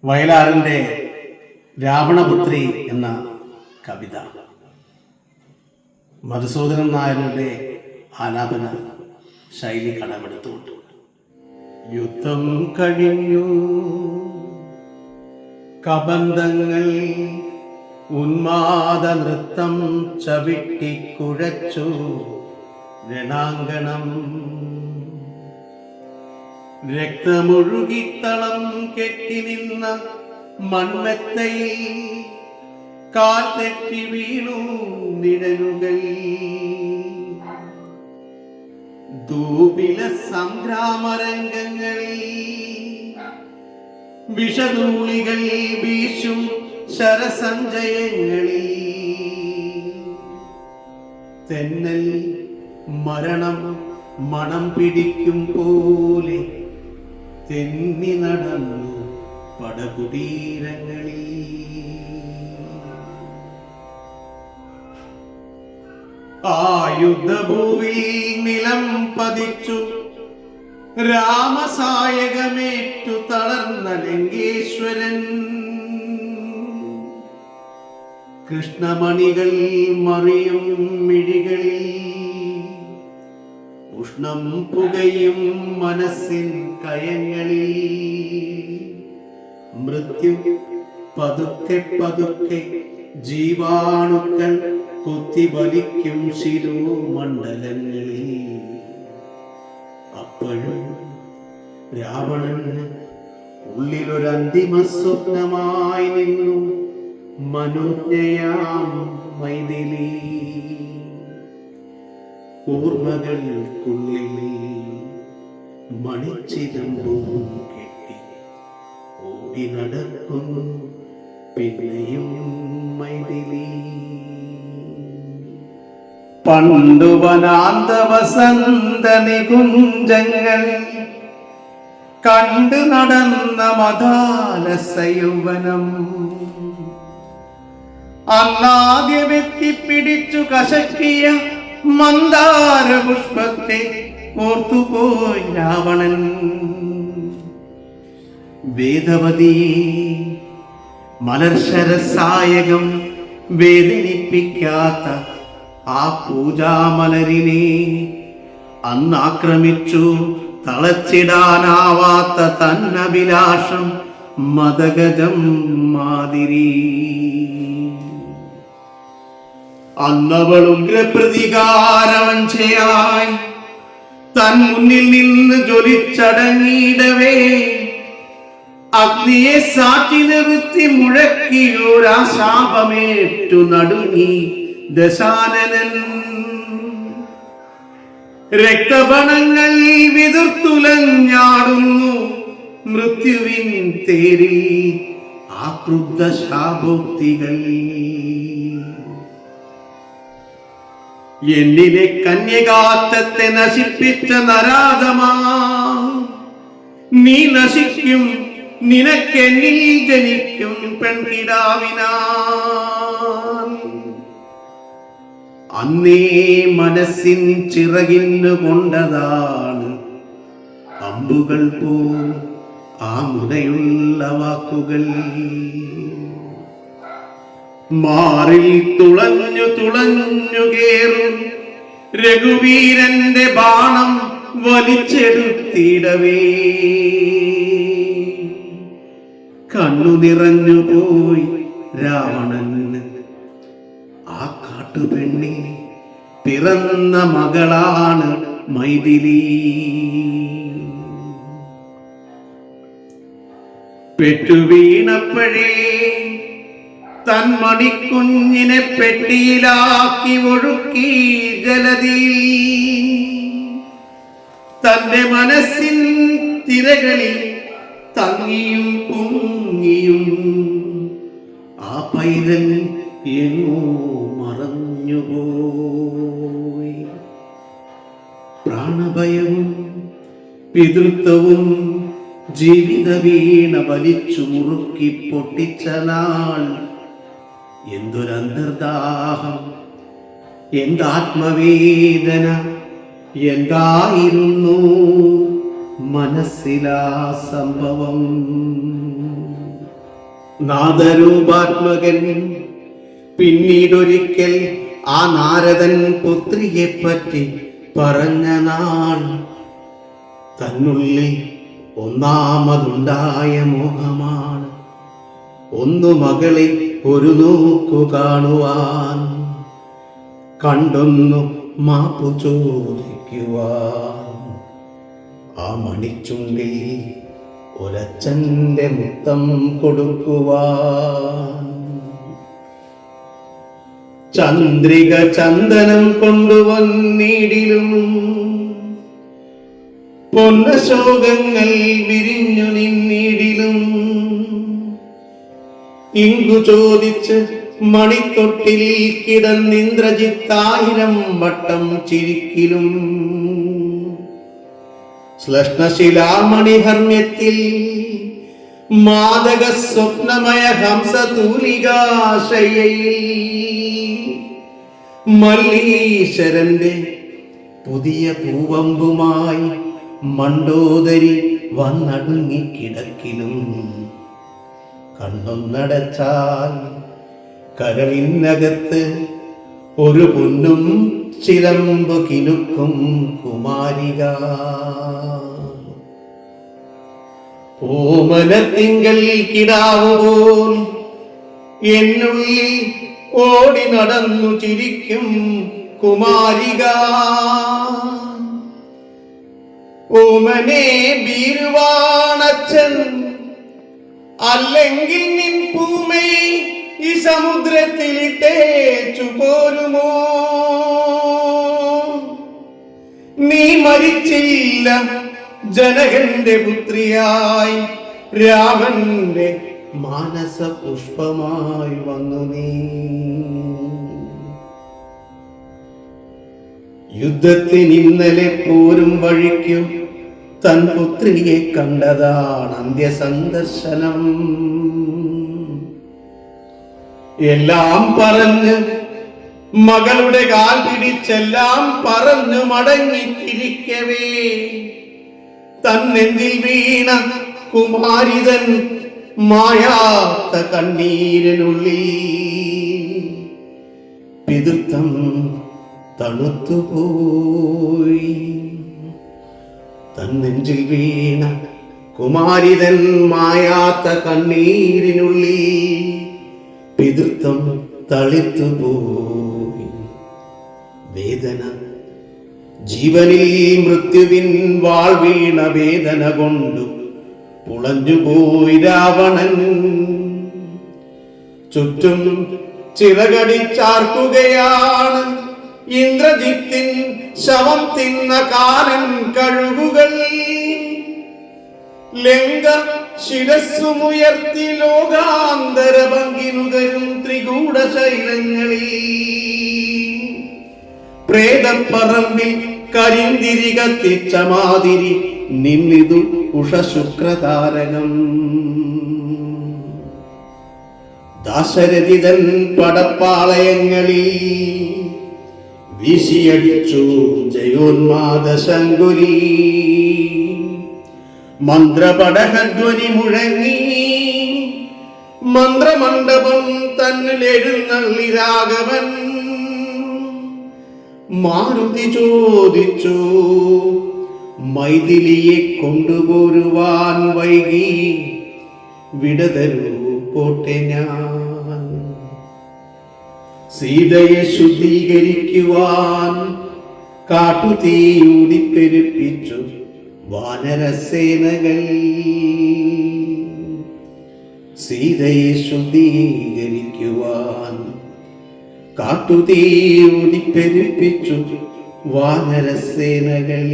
വയലാറിൻ്റെ രാവണപുത്രി എന്ന കവിത മധുസൂദനൻ നായരുടെ ആലാപന ശൈലി കടമെടുത്തുകൊണ്ട് യുദ്ധം കഴിഞ്ഞു, കബന്ധങ്ങൾ ഉന്മാദ നൃത്തം ചവിട്ടിക്കുഴച്ചു രണാങ്കണം, രക്തമൊഴുകിത്തളം കെട്ടി നിന്ന മൺമെത്തയിൽ കാൽ തെറ്റി വീണു നിഴലുകൾ. ദൂപില സംഗ്രാമരംഗങ്ങളിൽ വിഷധൂളികൾ വീശും ശരസഞ്ചയങ്ങളിൽ തെന്നൽ മരണം മണം പിടിക്കും പോലെ തെന്നി നടന്നു പടകുടീരങ്ങളിൽ. ആ യുദ്ധഭൂവിൽ നിലം പതിച്ചു രാമസായകമേറ്റു തളർന്ന ലങ്കേശ്വരൻ. കൃഷ്ണമണികൾ മറിയും മിഴികളിൽ ഉഷ്ണം പുകയും മനസ്സിൻ കയങ്ങളിൽ. മൃത്യു പതുക്കെ പതുക്കെ ജീവാണുക്കൾ കുത്തിവലിക്കും ശിരോമണ്ഡലങ്ങളിൽ. അപ്പോഴും രാവണന് ഉള്ളിലൊരന്തിമ സ്വപ്നമായി നിന്നു മനോജ്ഞയാം മൈഥിലി. ഓർമ്മകൾക്കുള്ളിൽ മണിച്ചിരമ്പും കെട്ടി ഓടി നടക്കുന്നു പിന്നെയും മൈഥിലി. പണ്ടു വനാന്ത വസന്ത നികുഞ്ചങ്ങൾ കണ്ടു നടന്ന മദാലസ യൗവനം. അന്നാദ്യമെത്തിപ്പിടിച്ചു കശക്കിയ മന്ദാര പുഷ്പത്തെ ഓർത്തുപോയി രാവണൻ. വേദവതി മലർശരസായകം വേദനിപ്പിക്കാത്ത ആ പൂജാമലരിനെ അന്നാക്രമിച്ചു തളച്ചിടാനാവാത്ത തന്നഭിലാഷം മദഗജം മാതിരി. അന്നവൾ ഉഗ്രപ്രതികാരവഞ്ചയായി തൻ മുന്നിൽ നിന്ന് ജ്വലിച്ചടങ്ങിയിടവേ അഗ്നിയെ സാക്ഷി നിർത്തി മുഴക്കിയൊരാശാപമേറ്റു നടുങ്ങി ദശാനനൻ. രക്തബണങ്ങൾ വിതുർത്തുലഞ്ഞാടുന്നു മൃത്യുവിൻ തേരിൽ ആ ക്രുദ്ധ ശാപോക്തികൾ. എന്നിലെ കന്യകാത്വത്തെ നശിപ്പിച്ച നരാധമാ, നീ നശിക്കും, നിനക്കെന്നിൽ ജനിക്കും പെൺകിടാവിനാൽ. അന്നേ മനസ്സിൻ ചിറകിന്നു കൊണ്ടതാണ് അമ്പുകൾ പോ ആ മുനയുള്ള വാക്കുകൾ. മാറിൽ തുളഞ്ഞു തുളഞ്ഞു കേറും രഘുവീരന്റെ ബാണം വലിച്ചെടുത്തിടവേ കണ്ണു നിറഞ്ഞു പോയി രാവണന്. ആ കാട്ടുപെണ്ണി പിറന്ന മകളാണ് മൈഥിലി. പെട്ടുവീണപ്പോഴേ തൻ മണിക്കുഞ്ഞിനെ പെട്ടിയിലാക്കി ഒഴുക്കി ജലതിയിൽ. തന്റെ മനസ്സിൻ തിരകളിൽ തങ്ങിയും പൊങ്ങിയും ആ പൈതൽ എങ്ങോ മറഞ്ഞുപോയി. പ്രാണഭയവും പിതൃത്വവും ജീവിത വീണ വലിച്ചു മുറുക്കി പൊട്ടിച്ച നാൾ. എന്തൊരന്തർദാഹം, എന്താത്മവേദന, എന്തായിരുന്നു മനസ്സിലാ സംഭവം. നാദരൂപാത്മകൻ പിന്നീടൊരിക്കൽ ആ നാരദൻ പുത്രിയെ പറ്റി പറഞ്ഞ നാൾ തന്നുള്ളിൽ ഒന്നാമതുണ്ടായ മോഹമാണ് ഒന്നു മകളെ ഒരു നോക്കു കാണുവാൻ, കണ്ടൊന്നു മാപ്പു ചോദിക്കുവാൻ, ആ മണിച്ചുണ്ടിൽ ഒരച്ഛന്റെ മുത്തം കൊടുക്കുവാൻ. ചന്ദ്രിക ചന്ദനം കൊണ്ടുവന്നിടിലും പൊന്നശോകങ്ങൾ വിരിഞ്ഞു നിന്നിടിലും, ഇങ്കു ചോദിച്ച് മണിത്തൊട്ടിലിൽ കിടന്നിന്ദ്രജിത്തായിരം വട്ടം ചിരിക്കിലും, ശ്ലഷ്ണശിലാമണിഹർമ്മ്യത്തിൽ മാദക സ്വപ്നമയ ഹംസതൂലികാശയിൽ മല്ലീശ്വരന്റെ പുതിയ പൂവമ്പുമായി മണ്ടോദരി വന്നടുങ്ങിക്കിടക്കിലും, കണ്ണൊന്നടച്ചാൽ കരളിനകത്ത് ഒരു പൊന്നും ചിലമ്പു കിലുക്കും കുമാരിക. ഓമനത്തിങ്കൽ കിടാവുപോൽ എന്നുള്ളിൽ ഓടി നടന്നു ചിരിക്കും കുമാരിക. ഓമനെ ബീരുവാണച്ചൻ, അല്ലെങ്കിൽ നിൻ പൂമൈ ഈ സമുദ്രത്തിലിട്ടേച്ചു പോരുമോ? നീ മരിച്ചില്ല, ജനകന്റെ പുത്രിയായി രാമന്റെ മാനസ പുഷ്പമായി വന്നു നീ. യുദ്ധത്തിന് ഇന്നലെ പോരും വഴിക്കു തൻ പുത്രിയെ കണ്ടതാണ് അന്ത്യസന്ദർശനം. എല്ലാം പറഞ്ഞ് മകളുടെ കാൽ പിടിച്ചെല്ലാം പറഞ്ഞു മടങ്ങിത്തിരിക്കവേ തന്നെന്തിൽ വീണ കുമാരിതൻ മായാത്ത കണ്ണീരിനുള്ളിൽ പിതൃത്വം തണുത്തുപോയി. തന്നെഞ്ചിൽ വീണ കുമാരിതൻ മായാത്ത കണ്ണീരിനുള്ളിൽ പിതൃത്വം തളിത്തുപോയി. വേദന ജീവനിൽ മൃത്യുവിൻ വാൾ വീണ വേദന കൊണ്ടു പുളഞ്ഞുപോയി രാവണൻ. ചുറ്റും ചിറകടിച്ചാർക്കുകയാണ് ഇന്ദ്രജിത്തിൻ ശവം തിന്ന കാലൻ കഴുകുകൾ. ലങ്ക ശിരസ്സുമുയർത്തി ലോകാന്തര ഭംഗിനുകരും ത്രികൂട ശൈലങ്ങളിൽ പ്രേതപ്പറമ്പിൽ കരിന്തിരി കത്തിച്ച മാതിരി നിന്നിതു ഉഷശുക്രതാരകം. ദാശരഥിതൻ പടപ്പാളയങ്ങളിൽ വീശിയടിച്ചു ജയോന്മാദ ശങ്കുലി. മന്ത്രപടഹധ്വനി മുഴങ്ങി മന്ത്രമണ്ഡപം തന്നിൽ എഴുന്നള്ളി രാഘവൻ. മാരുതി ചോദിച്ചു മൈഥിലിയെ കൊണ്ടുപോരുവാൻ വൈകി, വിടതരൂ പോട്ടെ ഞാൻ. സീതയെ ശുദ്ധീകരിക്കുവാൻ കാട്ടുതീയൂതിപ്പെരുപ്പിച്ചു വാനരസേനകൾ. സീതയെ ശുദ്ധീകരിക്കുവാൻ കാട്ടുതീയൂതിപ്പെരുപ്പിച്ചു വാനരസേനകൾ.